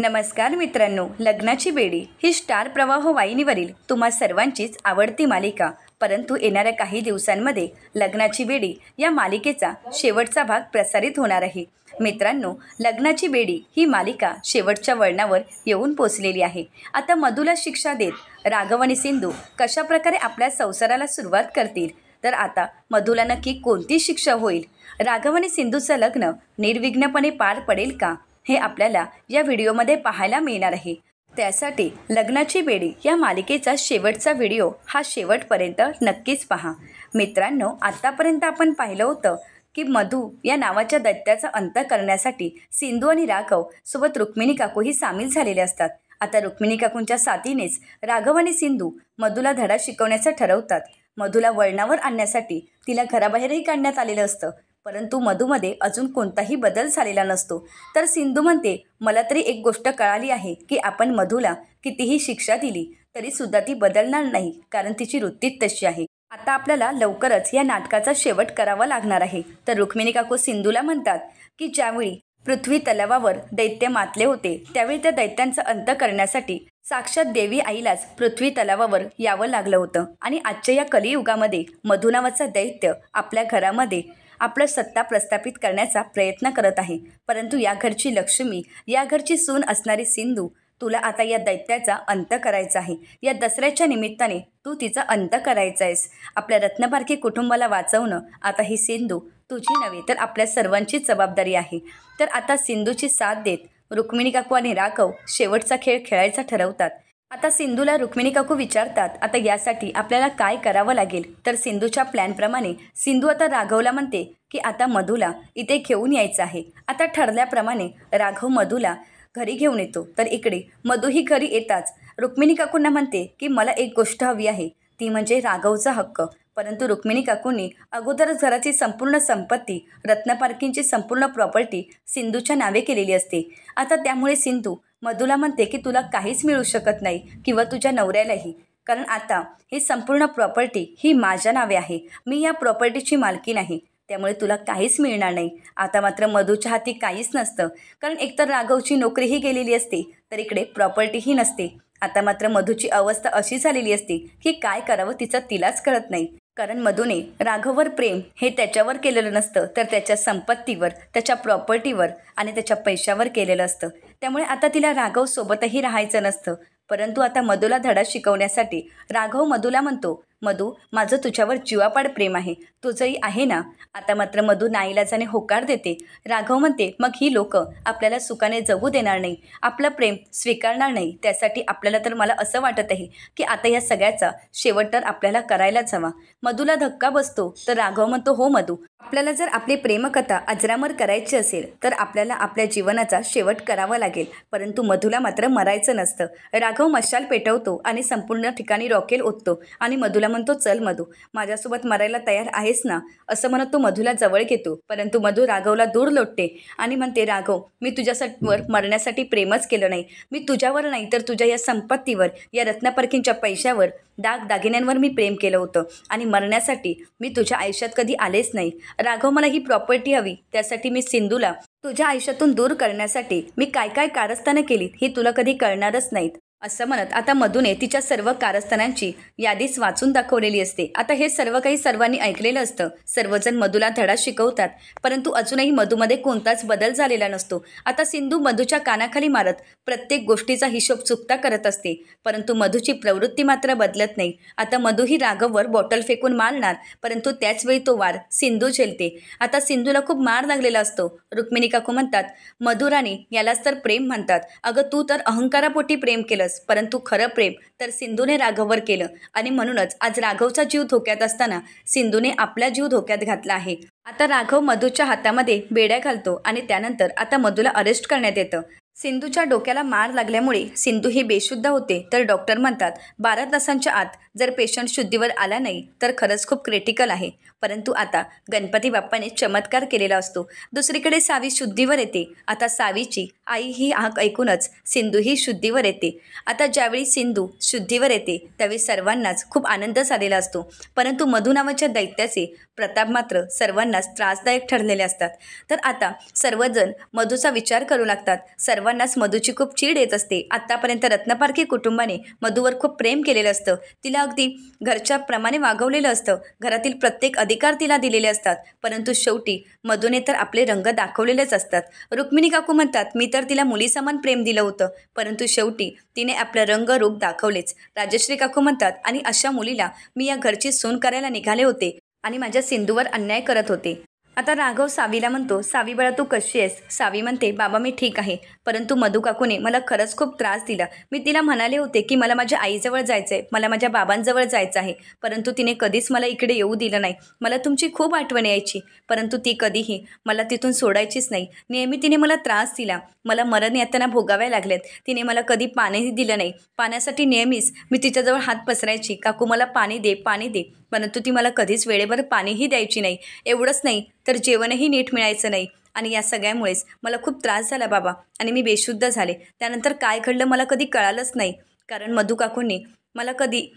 नमस्कार मित्रांनो, लग्नाची बेडी ही स्टार प्रवाह वाहिनीवरील तुम्हा सर्वांचीच आवडती मालिका. परंतु येणाऱ्या काही दिवसांमध्ये लग्नाची बेडी या मालिकेचा शेवटचा भाग प्रसारित होणार आहे. मित्रांनो, लग्नाची बेडी ही मालिका शेवटच्या वळणावर येऊन पोचलेली आहे. आता मधूला शिक्षा देत राघव आणि सिंधू कशाप्रकारे आपल्या संसाराला सुरुवात करतील, तर आता मधूला नक्की कोणती शिक्षा होईल? राघव आणि सिंधूचं लग्न निर्विघ्नपणे पार पडेल का, हे आपल्याला या व्हिडिओमध्ये पाहायला मिळणार आहे. त्यासाठी लग्नाची बेडी या मालिकेचा शेवटचा व्हिडिओ हा शेवटपर्यंत नक्कीच पहा. मित्रांनो, आतापर्यंत आपण पाहिलं होतं की मधू या नावाच्या दैत्याचा अंत करण्यासाठी सिंधू आणि राघव सोबत रुक्मिणी काकूही सामील झालेले असतात. आता रुक्मिणी काकूंच्या साथीनेच राघव आणि सिंधू मधूला धडा शिकवण्याचं ठरवतात. मधूला वळणावर आणण्यासाठी तिला घराबाहेरही काढण्यात आलेलं असतं. परंतु मधूमध्ये अजून कोणताही बदल झालेला नसतो. तर सिंधू म्हणते, मला तरी एक गोष्ट कळाली आहे की आपण मधूला कितीही शिक्षा दिली तरीसुद्धा ती बदलणार नाही, कारण तिची वृत्तीच तशी आहे. आता आपल्याला लवकरच या नाटकाचा शेवट करावा लागणार आहे. तर रुक्मिणी काकू सिंधूला म्हणतात की ज्यावेळी पृथ्वी तलावावर दैत्य मातले होते त्यावेळी त्या दैत्यांचा अंत करण्यासाठी साक्षात देवी आईलाच पृथ्वी तलावावर यावं लागलं होतं. आणि आजच्या या कलियुगामध्ये मधू नावाचा दैत्य आपल्या घरामध्ये आपलं सत्ता प्रस्थापित करण्याचा प्रयत्न करत आहे. परंतु या घरची लक्ष्मी, या घरची सून असणारी सिंधू, तुला आता या दैत्याचा अंत करायचा आहे. या दसऱ्याच्या निमित्ताने तू तिचा अंत करायचा आहेस. आपल्या रत्नपारखी कुटुंबाला वाचवणं आता ही सिंधू तुझी नव्हे तर आपल्या सर्वांचीच जबाबदारी आहे. तर आता सिंधूची साथ देत रुक्मिणी काकू आणि राघव शेवटचा खेळ खेळायचा ठरवतात. आता सिंधूला रुक्मिणी काकू विचारतात, आता यासाठी आपल्याला काय करावं लागेल? तर सिंधूच्या प्लॅनप्रमाणे सिंधू आता राघवला म्हणते की आता मधूला इथे घेऊन यायचं आहे. आता ठरल्याप्रमाणे राघव मधूला घरी घेऊन येतो. तर इकडे मधू ही घरी येताच रुक्मिणी काकूंना म्हणते की मला एक गोष्ट हवी आहे, ती म्हणजे राघवचा हक्क. परंतु रुक्मिणी काकूंनी अगोदरच घराची संपूर्ण संपत्ती, रत्नपारखींची संपूर्ण प्रॉपर्टी सिंधूच्या नावे केलेली असते. आता त्यामुळे सिंधू मधूला म्हणते की तुला काहीच मिळू शकत नाही किंवा तुझ्या नवऱ्यालाही, कारण आता ही संपूर्ण प्रॉपर्टी ही माझ्या नावे आहे. मी या प्रॉपर्टीची मालकीण आहे, त्यामुळे तुला काहीच मिळणार नाही. आता मात्र मधूच्या हाती काहीच नसतं, कारण एकतर राघवची नोकरीही गेलेली असते, तर इकडे प्रॉपर्टीही नसते. आता मात्र मधूची अवस्था अशी झालेली असते की काय करावं तिलाच कळत नाही. कारण मधूने राघववर प्रेम हे त्याच्यावर केलेलं नसतं, तर त्याच्या संपत्तीवर, त्याच्या प्रॉपर्टीवर आणि त्याच्या पैशावर केलेलं असतं. त्यामुळे आता तिला राघव सोबतही राहायचं नसतं. परंतु आता मधूला धडा शिकवण्यासाठी राघव मधूला म्हणतो, मधू, माझं तुझ्यावर जीवापाड प्रेम आहे, तुझंही आहे ना? आता मात्र मधू नाईलाजाने होकार देते. राघव म्हणते, मग ही लोक आपल्याला सुखाने जगू देणार नाही, आपलं प्रेम स्वीकारणार नाही. त्यासाठी आपल्याला तर मला असं वाटत आहे की आता या सगळ्याचा शेवट तर आपल्याला करायलाच हवा. मधूला धक्का बसतो. तर राघव म्हणतो, हो मधू, आपल्याला जर आपली प्रेमकथा अजरामर करायची असेल तर आपल्याला आपल्या जीवनाचा शेवट करावा लागेल. परंतु मधूला मात्र मरायचं नसतं. राघव मशाल पेटवतो आणि संपूर्ण ठिकाणी रॉकेल ओततो आणि मधूला म्हणतो, चल मधू, माझ्यासोबत मरायला तयार आहेस ना? असं म्हणत तो मधूला जवळ घेतो. परंतु मधू राघवला दूर लोटते आणि म्हणते, राघव, मी तुझ्यावर मरण्यासाठी प्रेमच केलं नाही. मी तुझ्यावर नाही तर तुझ्या या संपत्तीवर, या रत्नपारखींच्या पैशावर, दागिन्यांवर मी प्रेम केलं होतं आणि मरण्यासाठी मी तुझ्या आयुष्यात कधी आलेच नाही. राघव, मला ही प्रॉपर्टी हवी. त्यासाठी मी सिंधूला तुझ्या आयुष्यातून दूर करण्यासाठी मी काय काय कारस्थानं केलीत ही तुला कधी कळणारच नाहीत. असं म्हणत आता मधूने तिच्या सर्व कारस्थानांची यादीच वाचून दाखवलेली असते. आता हे सर्व काही सर्वांनी ऐकलेलं असतं. सर्वजण मधूला धडा शिकवतात, परंतु अजूनही मधूमध्ये कोणताच बदल झालेला नसतो. आता सिंधू मधूच्या कानाखाली मारत प्रत्येक गोष्टीचा हिशोब चुकता करत असते, परंतु मधूची प्रवृत्ती मात्र बदलत नाही. आता मधूही राघववर बॉटल फेकून मारणार, परंतु त्याचवेळी तो वार सिंधू झेलते. आता सिंधूला खूप मार लागलेला असतो. रुक्मिणी काकू म्हणतात, मधुराणी, यालाच तर प्रेम म्हणतात. अगं, तू तर अहंकारापोटी प्रेम केलं, परंतु खरं प्रेम तर सिंधूने राघववर केलं आणि म्हणूनच आज राघवचा जीव धोक्यात असताना सिंधूने आपला जीव धोक्यात घातला आहे. आता राघव मधूच्या हातामध्ये बेड्या घालतो आणि त्यानंतर आता मधूला अरेस्ट करण्यात येतं. सिंधूच्या डोक्याला मार लागल्यामुळे सिंधू ही बेशुद्ध होते. तर डॉक्टर म्हणतात 12 तासांच्या आत जर पेशंट शुद्धीवर आला नाही तर खरंच खूप क्रिटिकल आहे. परंतु आता गणपती बाप्पाने चमत्कार केलेला असतो. दुसरीकडे सावी शुद्धीवर येते. आता सावीची आई ही हाक ऐकूनच सिंधू ही शुद्धीवर येते. आता ज्यावेळी सिंधू शुद्धीवर येते त्यावेळी सर्वांनाच खूप आनंद झालेला असतो. परंतु मधू नावाच्या दैत्याचे प्रताप मात्र सर्वांनाच त्रासदायक ठरलेले असतात. तर आता सर्वजण मधूचा विचार करू लागतात. सर्वांनाच मधूची खूप चीड येत असते. आत्तापर्यंत रत्नपारखी कुटुंबाने मधूवर खूप प्रेम केलेलं असतं. तिला अगदी घरच्या प्रमाणे वागवलेलं असतं. घरातील प्रत्येक अधिकार तिला दिलेले असतात. परंतु शेवटी मधूने तर आपले रंग दाखवलेलेच असतात. रुक्मिणी काकू म्हणतात, मी तर तिला मुलीसमान प्रेम दिलं होतं, परंतु शेवटी तिने आपलं रंगरूप दाखवलेच. राजश्री काकू म्हणतात, आणि अशा मुलीला मी या घरची सून करायला निघाले होते आणि माझ्या सिंधूवर अन्याय करत होते. आता राघव सावीला म्हणतो, सावी बाळा तू कशी आहेस? सावी म्हणते, बाबा मी ठीक आहे, परंतु मधू काकूने मला खरंच खूप त्रास दिला. मी तिला म्हणाले होते की मला माझ्या आईजवळ जायचं आहे, मला माझ्या बाबांजवळ जायचं आहे, परंतु तिने कधीच मला इकडे येऊ दिलं नाही. मला तुमची खूप आठवण यायची, परंतु ती कधीही मला तिथून सोडायचीच नाही. नेहमी तिने मला त्रास दिला. मला मरण यातना भोगाव्या लागल्यात. तिने मला कधी पाणीही दिलं नाही. पाण्यासाठी नेहमीच मी तिच्याजवळ हात पसरायची, काकू मला पाणी दे, पाणी दे, परंतु ती मला कधीच वेळेवर पाणीही द्यायची नाही. एवढंच नाही तर जेवणही नीट मिळायचं नाही. आणि या सगळ्यामुळेच मला खूप त्रास झाला बाबा, आणि मी बेशुद्ध झाले. त्यानंतर काय घडलं मला कधी कळालंच नाही, कारण मधू काकूंनी मला कधी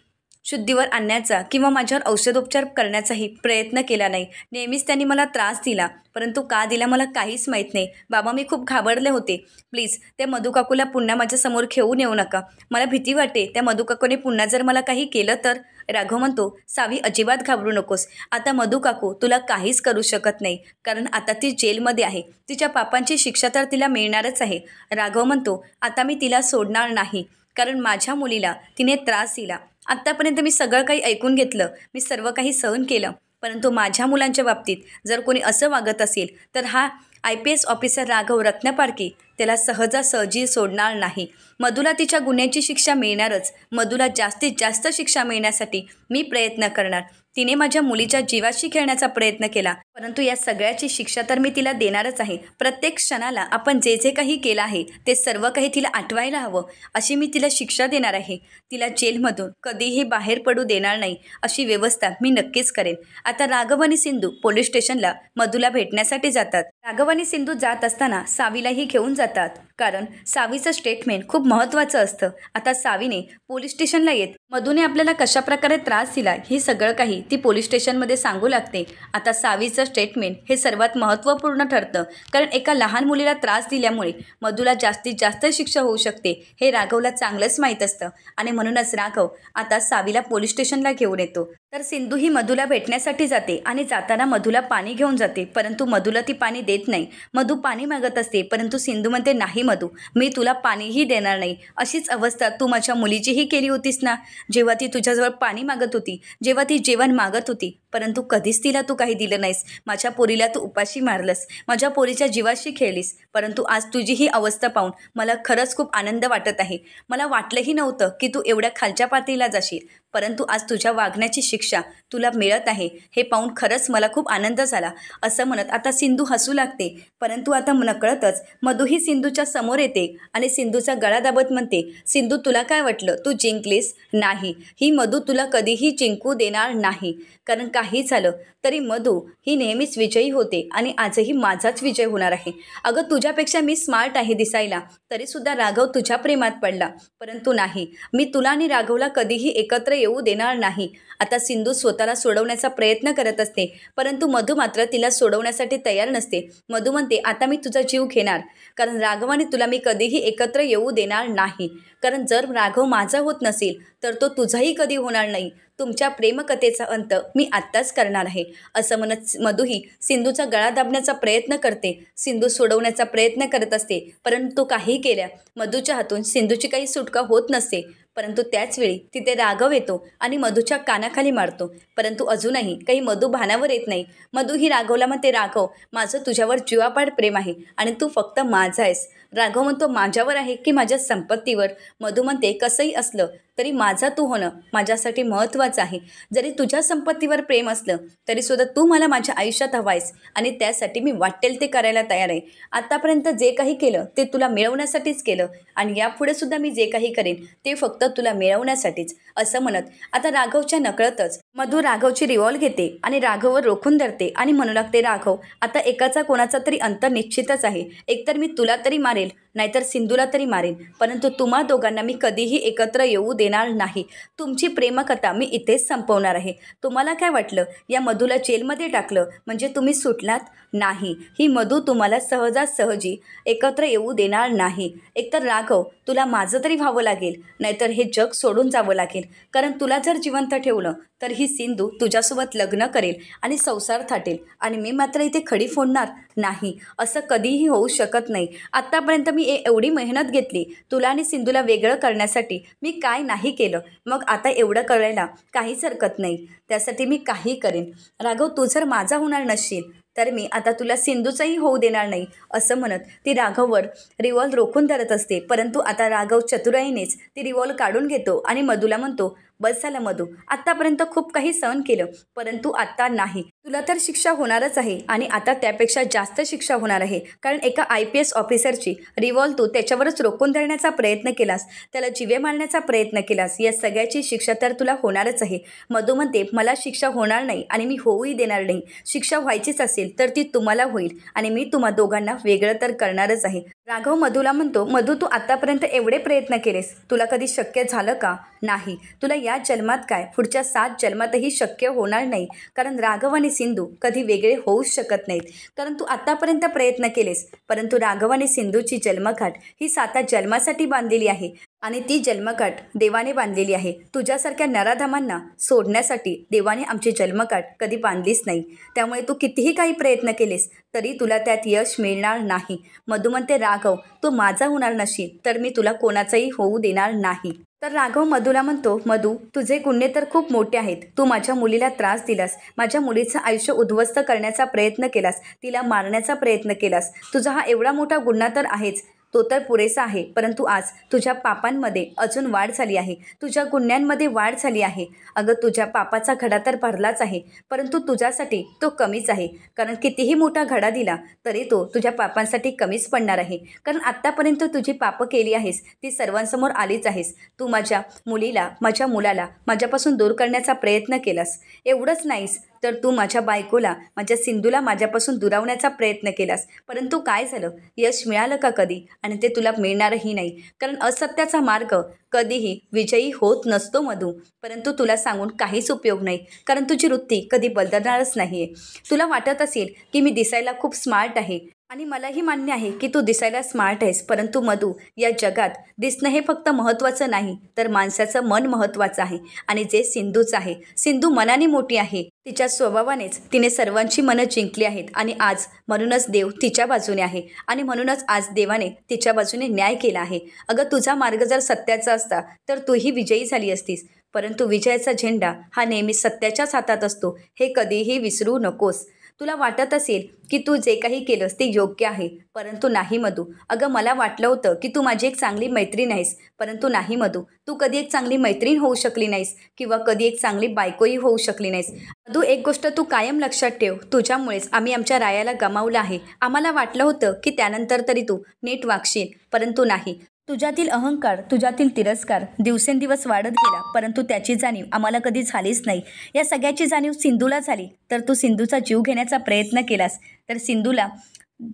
शुद्धीवर आणण्याचा किंवा माझ्यावर औषधोपचार करण्याचाही प्रयत्न केला नाही. नेहमीच त्यांनी मला त्रास दिला, परंतु का दिला मला काहीच माहीत नाही. बाबा मी खूप घाबरले होते. प्लीज त्या मधू काकूला पुन्हा माझ्यासमोर घेऊन येऊ नका. मला भीती वाटते त्या मधू काकूने पुन्हा जर मला काही केलं तर. राघव म्हणतो, सावी अजिबात घाबरू नकोस. आता मधू काकू तुला काहीच करू शकत नाही, कारण आता ती जेलमध्ये आहे. तिच्या पापांची शिक्षा तर तिला मिळणारच आहे. राघव म्हणतो, आता मी तिला सोडणार नाही, कारण माझ्या मुलीला तिने त्रास दिला. आत्तापर्यंत मी सगळं काही ऐकून घेतलं, मी सर्व काही सहन केलं, परंतु माझ्या मुलांच्या बाबतीत जर कोणी असं वागत असेल तर हा IPS ऑफिसर राघव रत्नपारखी त्याला सहजासहजी सोडणार नाही. मधूला तिच्या गुन्ह्याची शिक्षा मिळणारच. मधूला जास्तीत जास्त शिक्षा मिळण्यासाठी मी प्रयत्न करणार. तिने माझ्या मुलीच्या जीवाशी खेळण्याचा प्रयत्न केला, परंतु या सगळ्याची शिक्षा तर मी तिला देणारच आहे. प्रत्येक क्षणाला आपण जे जे काही केलं आहे ते सर्व काही तिला आठवायला हवं, अशी मी तिला शिक्षा देणार आहे. तिला जेलमधून कधीही बाहेर पडू देणार नाही, अशी व्यवस्था मी नक्कीच करेन. आता राघव आणि सिंधू पोलीस स्टेशनला मधूला भेटण्यासाठी जातात. राघव आणि सिंधू जात असताना सावीलाही घेऊन जातात, कारण सावीचं स्टेटमेंट खूप महत्त्वाचं असतं. आता सावीने पोलीस स्टेशनला येत मधूने आपल्याला कशाप्रकारे त्रास दिला हे सगळं काही ती पोलीस स्टेशनमध्ये सांगू लागते. आता सावीचं स्टेटमेंट हे सर्वात महत्त्वपूर्ण ठरतं, कारण एका लहान मुलीला त्रास दिल्यामुळे मधूला जास्तीत जास्त शिक्षा होऊ शकते हे राघवला चांगलंच माहीत असतं, आणि म्हणूनच राघव आता सावीला पोलीस स्टेशनला घेऊन येतो. तर सिंधू ही मधूला भेटण्यासाठी जाते आणि जाताना मधूला पाणी घेऊन जाते, परंतु मधूला ती पाणी देत नाही. मधू पाणी मागत असते, परंतु सिंधू म्हणते, नाही मधू, मी तुला पाणीही देणार नाही. अशीच अवस्था तू माझ्या मुलीचीही केली होतीस ना, जेव्हा ती तुझ्याजवळ पाणी मागत होती, जेव्हा ती जेवण मागत होती, परंतु कधीच तिला तू काही दिलं नाहीस. माझ्या पोरीला तू उपाशी मारलंस, माझ्या पोरीच्या जीवाशी खेळलीस, परंतु आज तुझी ही अवस्था पाहून मला खरंच खूप आनंद वाटत आहे. मला वाटलंही नव्हतं की तू एवढ्या खालच्या पातळीला जाशील, परंतु आज तुझ्या वागण्याची शिक्षा तुला मिळत आहे हे पाहून खरंच मला खूप आनंद झाला. असं म्हणत आता सिंधू हसू लागते, परंतु आता नकळतच मधू ही सिंधूच्या समोर येते आणि सिंधूचा गळा दाबत म्हणते, सिंधू तुला काय वाटलं तू जिंकलीस? नाही, ही मधू तुला कधीही जिंकू देणार नाही, कारण काही झालं तरी मधू ही नेहमीच विजयी होते आणि आजही माझाच विजय होणार आहे. अगं तुझ्यापेक्षा मी स्मार्ट आहे दिसायला, तरीसुद्धा राघव तुझ्या प्रेमात पडला, परंतु नाही, मी तुला आणि राघवला कधीही एकत्र येऊ देणार नाही. आता सिंधू स्वतःला सोडवण्याचा प्रयत्न करत असते, परंतु मधू मात्र तिला सोडवण्यासाठी तयार नसते. मधू म्हणते, आता मी तुझा जीव घेणार, कारण राघव आणि तुला मी कधीही एकत्र येऊ देणार नाही, कारण जर राघव माझा होत नसेल तर तो तुझाही कधी होणार नाही. तुमच्या प्रेमकथेचा अंत मी आत्ताच करणार आहे. असं म्हणत मधूही सिंधूचा गळा दाबण्याचा प्रयत्न करते, सिंधू सोडवण्याचा प्रयत्न करत असते, परंतु काही केल्या मधूच्या हातून सिंधूची काही सुटका होत नसते. परंतु त्याचवेळी तिथे राघव येतो आणि मधूच्या कानाखाली मारतो, परंतु अजूनही काही मधू भानावर येत नाही. मधू ही राघवला म्हणते, राघव माझं तुझ्यावर जीवापाड प्रेम आहे आणि तू फक्त माझा आहेस. राघव म्हणतो, माझ्यावर आहे की माझ्या संपत्तीवर? मधू म्हणते, कसंही असलं तरी माझा तू होणं माझ्यासाठी महत्त्वाचं आहे. जरी तुझ्या संपत्तीवर प्रेम असलं तरीसुद्धा तू मला माझ्या आयुष्यात हवायस आणि त्यासाठी मी वाटेल ते करायला तयार आहे. आतापर्यंत जे काही केलं ते तुला मिळवण्यासाठीच केलं आणि यापुढे सुद्धा मी जे काही करेन ते फक्त तुला मिळवण्यासाठीच. असं म्हणत आता राघवच्या नकळतच मधू राघवची रिव्हॉल्व घेते आणि राघववर रोखून धरते आणि म्हणू लागते, राघव, आता एकाचा कोणाचा तरी अंत निश्चितच आहे. एकतर मी तुला तरी मारेल, नाहीतर सिंधूला तरी मारेन, परंतु तुम्हा दोघांना मी कधीही एकत्र येऊ देणार नाही. तुमची प्रेमकथा मी इथेच संपवणार आहे. तुम्हाला काय वाटलं या मधूला जेलमध्ये टाकलं म्हणजे तुम्ही सुटलात? नाही, ही मधू तुम्हाला सहजासहजी एकत्र येऊ देणार नाही. एकतर राघव, तुला माझं तरी व्हावं लागेल, नाहीतर हे जग सोडून जावं लागेल. कारण तुला जर जिवंत ठेवलं तर ही सिंधू तुझ्यासोबत लग्न करेल आणि संसार थाटेल, आणि मी मात्र इथे खडी फोडणार नाही. असं कधीही होऊ शकत नाही. आत्तापर्यंत मी एवढी मेहनत घेतली तुला आणि सिंधूला वेगळं करण्यासाठी, मी काय नाही केलं. मग आता एवढं करायला काहीच हरकत नाही. त्यासाठी मी काही करेन. राघव, तू जर माझा होणार नसशील तर मी आता तुला सिंधूचाही होऊ देणार नाही. असं म्हणत ती राघववर रिव्हॉल्व रोखून धरत असते. परंतु आता राघव चतुराईनेच ती रिव्हॉल्व काढून घेतो आणि मधूला म्हणतो, बस झालं मधू, आत्तापर्यंत खूप काही सहन केलं, परंतु आत्ता नाही. तुला तर शिक्षा होणारच आहे आणि आता त्यापेक्षा जास्त शिक्षा होणार आहे. कारण एका IPS ऑफिसरची रिव्हॉल्व तू त्याच्यावरच रोखून धरण्याचा प्रयत्न केलास, त्याला जिवे मारण्याचा प्रयत्न केलास. या सगळ्याची शिक्षा तर तुला होणारच आहे. मधू म्हणते, मला शिक्षा होणार नाही आणि मी होऊही देणार नाही. शिक्षा व्हायचीच असेल तर ती तुम्हाला होईल आणि मी तुम्हा दोघांना वेगळं तर करणारच आहे. राघव मधूला म्हणतो, मधू, तू आत्तापर्यंत एवढे प्रयत्न केलेस, तुला कधी शक्य झालं का? नाही. तुला या जन्मात काय, पुढच्या 7 जन्मातही शक्य होणार नाही. कारण राघव आणि सिंधू कधी वेगळे होऊच शकत नाहीत. कारण तू आत्तापर्यंत प्रयत्न केलेस, परंतु राघव आणि सिंधूची जन्मगाठ ही 7 जन्मासाठी बांधलेली आहे आणि ती जन्मगाठ देवाने बांधलेली आहे. तुझ्यासारख्या नराधमांना सोडण्यासाठी देवाने आमची जन्मगाठ कधी बांधलीच नाही. त्यामुळे तू कितीही काही प्रयत्न केलेस तरी तुला त्यात यश मिळणार नाही. मधू म्हणते, राघव, तू माझा होणार नशील तर मी तुला कोणाचाही होऊ देणार नाही. तर राघव मधूला म्हणतो, मधू, तुझे गुन्हे तर खूप मोठे आहेत. तू माझ्या मुलीला त्रास दिलास, माझ्या मुलीचं आयुष्य उद्ध्वस्त करण्याचा प्रयत्न केलास, तिला मारण्याचा प्रयत्न केलास. तुझा हा एवढा मोठा गुन्हा तर आहेच, तो तर पुरेसा आहे. परंतु आज तुझ्या पापांमध्ये अजून वाढ झाली आहे, तुझ्या गुन्ह्यांमध्ये वाढ झाली आहे. अगं, तुझ्या पापाचा घडा तर भरलाच आहे, परंतु तुझ्यासाठी तो कमीच आहे. कारण कितीही मोठा घडा दिला तरी तो तुझ्या पापांसाठी कमीच पडणार आहे. कारण आत्तापर्यंत तुझी पापं केली आहेस ती सर्वांसमोर आलीच आहेस. तू माझ्या मुलीला, माझ्या मुलाला माझ्यापासून दूर करण्याचा प्रयत्न केलास. एवढंच नाहीस तर तू माझ्या बायकोला, माझ्या सिंधूला माझ्यापासून दुरावण्याचा प्रयत्न केलास. परंतु काय झालं? यश मिळालं का कधी? आणि ते तुला मिळणारही नाही. कारण असत्याचा मार्ग कधीही विजयी होत नसतो मधू. परंतु तुला सांगून काहीच उपयोग नाही, कारण तुझी वृत्ती कधी बदलणारच नाही आहे. तुला वाटत असेल की मी दिसायला खूप स्मार्ट आहे आणि मलाही मान्य आहे की तू दिसायला स्मार्ट आहेस, परंतु मधू, या जगात दिसणं हे फक्त महत्त्वाचं नाही तर माणसाचं मन महत्त्वाचं आहे. आणि जे सिंधूचं आहे, सिंधू मनाने मोठी आहे. तिच्या स्वभावानेच तिने सर्वांची मनं जिंकली आहेत आणि आज म्हणूनच देव तिच्या बाजूने आहे आणि म्हणूनच आज देवाने तिच्या बाजूने न्याय केला आहे. अगं, तुझा मार्ग जर सत्याचा असता तर तूही विजयी झाली असतीस. परंतु विजयाचा झेंडा हा नेहमी सत्याच्याच हातात असतो, हे कधीही विसरू नकोस. तुला वाटत असेल की तू जे काही केलंस ते योग्य आहे, परंतु नाही मधू. अगं, मला वाटलं होतं की तू माझी एक चांगली मैत्रीण आहेस, परंतु नाही मधू. तू कधी एक चांगली मैत्रीण होऊ शकली नाहीस किंवा कधी एक चांगली बायकोही होऊ शकली नाहीस. मधू, एक गोष्ट तू कायम लक्षात ठेव, तुझ्यामुळेच आम्ही आमच्या रायाला गमावलं आहे. आम्हाला वाटलं होतं की त्यानंतर तरी तू नीट वागशील, परंतु नाही. तुझ्यातील अहंकार, तुझ्यातील तिरस्कार दिवसेंदिवस वाढत गेला, परंतु त्याची जाणीव आम्हाला कधी झालीच नाही. या सगळ्याची जाणीव सिंधूला झाली, तर तू सिंधूचा जीव घेण्याचा प्रयत्न केलास, तर सिंधूला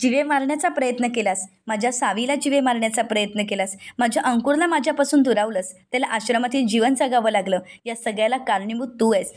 जिवे मारण्याचा प्रयत्न केलास, माझ्या सावीला जिवे मारण्याचा प्रयत्न केलास, माझ्या अंकुरला माझ्यापासून दुरावलंस, त्याला आश्रमातील जीवन जगावं लागलं. या सगळ्याला कारणीभूत तू आहेस.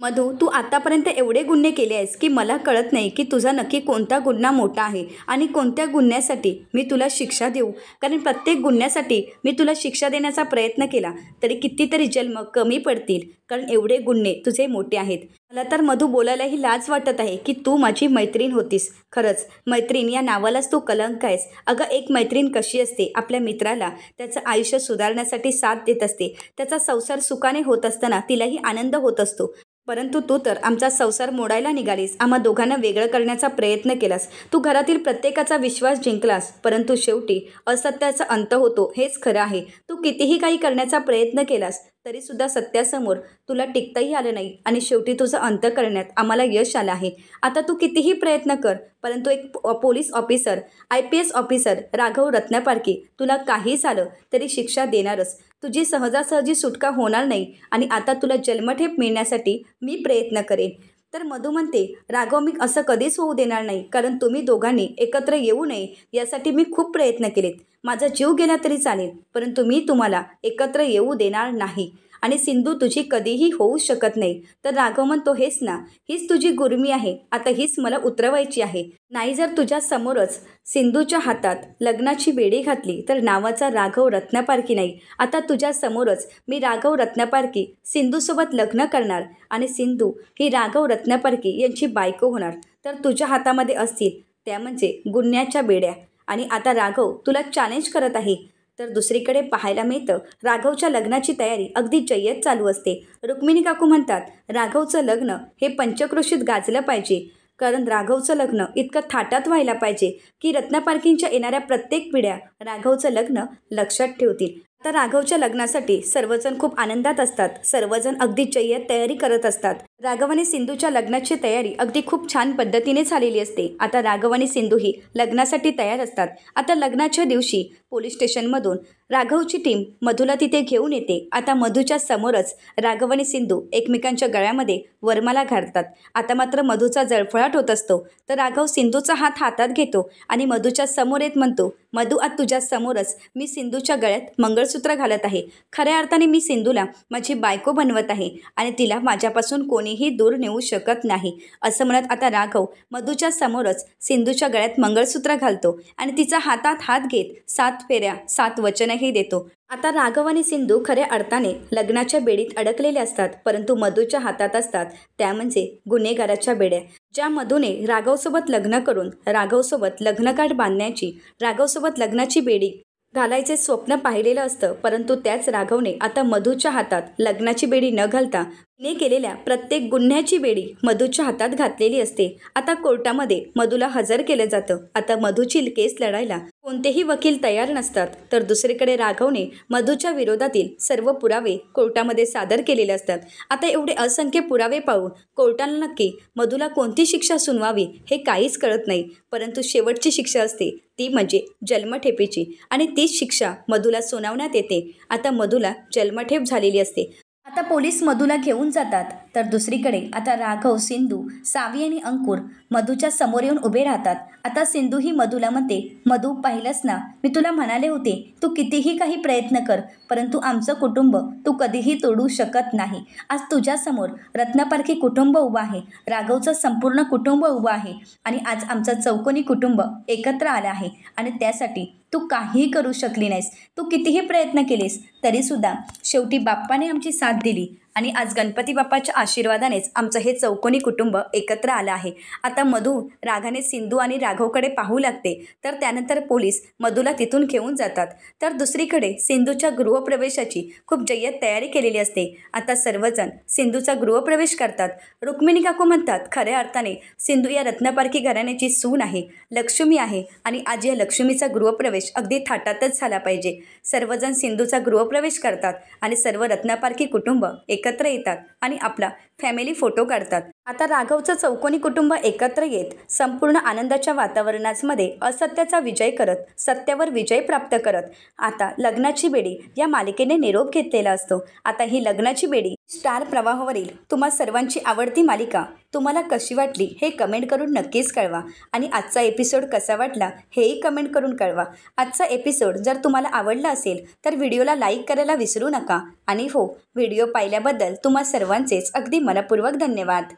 मधू, तू आत्तापर्यंत एवढे गुन्हे केले आहेस की मला कळत नाही की तुझा नक्की कोणता गुन्हा मोठा आहे आणि कोणत्या गुन्ह्यासाठी मी तुला शिक्षा देऊ. कारण प्रत्येक गुन्ह्यासाठी मी तुला शिक्षा देण्याचा प्रयत्न केला तरी कितीतरी जन्म कमी पडतील, कारण एवढे गुन्हे तुझे मोठे आहेत. मला तर मधू बोलायलाही लाज वाटत आहे की तू माझी मैत्रीण होतीस. खरंच मैत्रीण या नावालाच तू कलंक आहेस. अगं, एक मैत्रीण कशी असते, आपल्या मित्राला त्याचं आयुष्य सुधारण्यासाठी साथ देत असते, त्याचा संसार सुखाने होत असताना तिलाही आनंद होत असतो. परंतु तू तर आमचा संसार मोडायला निघालीस, आम्हा दोघांना वेगळं करण्याचा प्रयत्न केलास. तू घरातील प्रत्येकाचा विश्वास जिंकलास, परंतु शेवटी असत्याचा अंत होतो हेच खरं आहे. तू कितीही काही करण्याचा प्रयत्न केलास तरीसुद्धा सत्यासमोर तुला टिकताही आलं नाही आणि शेवटी तुझं अंत करण्यात आम्हाला यश आलं आहे. आता तू कितीही प्रयत्न कर, परंतु एक police officer, IPS officer Raghav Ratnaparkhi तुला काही झालं तरी शिक्षा देणारच. तुझी सहजासहजी सुटका होणार नाही आणि आता तुला जन्मठेप मिळण्यासाठी मी प्रयत्न करेन. तर मधू म्हणते, राघव मी असं कधीच होऊ देणार नाही, कारण तुम्ही दोघांनी एकत्र येऊ नये यासाठी मी खूप प्रयत्न केलेत. माझा जीव गेला तरी चालेल, परंतु मी तुम्हाला एकत्र येऊ देणार नाही आणि सिंधू तुझी कधीही होऊ शकत नाही. तर राघव म्हणतो, हेच ना, हीच तुझी गुरमी आहे, आता हीच मला उतरवायची आहे. नाही जर तुझ्या समोरच सिंधूच्या हातात लग्नाची बेडी घातली तर नावाचा राघव रत्नापारखी नाही. आता तुझ्या समोरच मी राघव रत्नापारखी सिंधूसोबत लग्न करणार आणि सिंधू ही राघव रत्नापारखी यांची बायको होणार. तर तुझ्या हातामध्ये असतील त्या म्हणजे गुन्ह्याच्या बेड्या आणि आता राघव तुला चॅलेंज करत आहे. तर दुसरीकडे पाहायला मिळतं राघवच्या लग्नाची तयारी अगदी जय्यत चालू असते. रुक्मिणी काकू म्हणतात, राघवचं लग्न हे पंचक्रोशीत गाजलं पाहिजे, कारण राघवचं लग्न इतकं थाटात व्हायला पाहिजे की रत्नापारखींच्या येणाऱ्या प्रत्येक पिढ्या राघवचं लग्न लक्षात ठेवतील. आता राघवच्या लग्नासाठी सर्वजण खूप आनंदात असतात. सर्वजण अगदी जय्यत तयारी करत असतात. राघव आणि सिंधूच्या लग्नाची तयारी अगदी खूप छान पद्धतीने झालेली असते. आता राघव आणि सिंधू ही लग्नासाठी तयार असतात. आता लग्नाच्या दिवशी पोलीस स्टेशनमधून राघवची टीम मधूला तिथे घेऊन येते. आता मधूच्या समोरच राघव आणि सिंधू एकमेकांच्या गळ्यामध्ये वरमाला घालतात. आता मात्र मधूचा जळफळाट होत असतो. तर राघव सिंधूचा हात हातात घेतो आणि मधूच्या समोर येत म्हणतो, मधू, आज तुझ्या समोरच मी सिंधूच्या गळ्यात मंगळसूत्र घालत आहे. खऱ्या अर्थाने मी सिंधूला माझी बायको बनवत आहे आणि तिला माझ्यापासून कोणीही दूर नेऊ शकत नाही. असं म्हणत आता राघव मधूच्या समोरच सिंधूच्या गळ्यात मंगळसूत्र घालतो आणि तिचा हातात हात घेत 7 फेऱ्या 7 वचनही देतो. आता राघव आणि सिंधू खऱ्या अर्थाने लग्नाच्या बेडीत अडकलेले असतात, परंतु मधूच्या हातात असतात त्या म्हणजे गुन्हेगाराच्या बेड्या. ज्या मधूने राघवसोबत लग्न करून राघवसोबत लग्नकाठ बांधण्याची, राघवसोबत लग्नाची बेडी घालायचे स्वप्न पाहिलेलं असतं, परंतु त्याच राघवने आता मधूच्या हातात लग्नाची बेडी न घालता तिने केलेल्या प्रत्येक गुन्ह्याची बेडी मधूच्या हातात घातलेली असते. आता कोर्टामध्ये मधूला हजर केलं जातं. आता मधूची केस लढायला कोणतेही वकील तयार नसतात. तर दुसरीकडे राघवने मधूच्या विरोधातील सर्व पुरावे कोर्टामध्ये सादर केलेले असतात. आता एवढे असंख्य पुरावे पाहून कोर्टाला नक्की मधूला कोणती शिक्षा सुनवावी हे काहीच कळत नाही, परंतु शेवटची शिक्षा असते ती म्हणजे जन्मठेपेची आणि तीच शिक्षा मधूला सुनावण्यात येते. आता मधूला जन्मठेप झालेली असते. आता पोलीस मधूला घेऊन जातात. तर दुसरीकडे आता राघव, सिंधू, सावी आणि अंकुर मधूच्या समोर येऊन उभे राहतात. आता सिंधू ही मधूला म्हणते, मधू, पाहिलंस ना, मी तुला म्हणाले होते तू कितीही काही प्रयत्न कर, परंतु आमचं कुटुंब तू कधीही तोडू शकत नाही. आज तुझ्यासमोर रत्नापारखी कुटुंब उभं आहे, राघवचं संपूर्ण कुटुंब उभं आहे आणि आज आमचं चौकोनी कुटुंब एकत्र आलं आहे आणि त्यासाठी तू काहीही करू शकली नाहीस. तू कितीही प्रयत्न केलेस तरीसुद्धा शेवटी बाप्पाने आमची साथ दिली आणि आज गणपती बाप्पाच्या आशीर्वादानेच आमचं हे चौकोनी कुटुंब एकत्र आलं आहे. आता मधू रागाने सिंधू आणि राघवकडे पाहू लागते. तर त्यानंतर पोलीस मधूला तिथून घेऊन जातात. तर दुसरीकडे सिंधूच्या गृहप्रवेशाची खूप जय्यत तयारी केलेली असते. आता सर्वजण सिंधूचा गृहप्रवेश करतात. रुक्मिणी काकू म्हणतात, खऱ्या अर्थाने सिंधू या रत्नापारखी घराण्याची सून आहे, लक्ष्मी आहे आणि आज या लक्ष्मीचा गृहप्रवेश अगदी थाटातच झाला पाहिजे. सर्वजण सिंधूचा गृहप्रवेश करतात आणि सर्व रत्नापारखी कुटुंब एकत्र येतात आणि आपला फॅमिली फोटो काढतात. आता राघवचं चौकोनी कुटुंब एकत्र येत संपूर्ण आनंदाच्या वातावरणामध्ये असत्याचा विजय करत, सत्यावर विजय प्राप्त करत आता लग्नाची बेडी या मालिकेने निरोप घेतलेला असतो. आता ही लग्नाची बेडी स्टार प्रवाहावरील तुम्हा सर्वांची आवडती मालिका तुम्हाला कशी वाटली हे कमेंट करून नक्कीच कळवा आणि आजचा एपिसोड कसा वाटला हेही कमेंट करून कळवा. आजचा एपिसोड जर तुम्हाला आवडला असेल तर व्हिडिओला लाईक करायला विसरू नका आणि हो, व्हिडिओ पाहिल्याबद्दल तुम्हा सर्वांचेच अगदी मनपूर्वक धन्यवाद.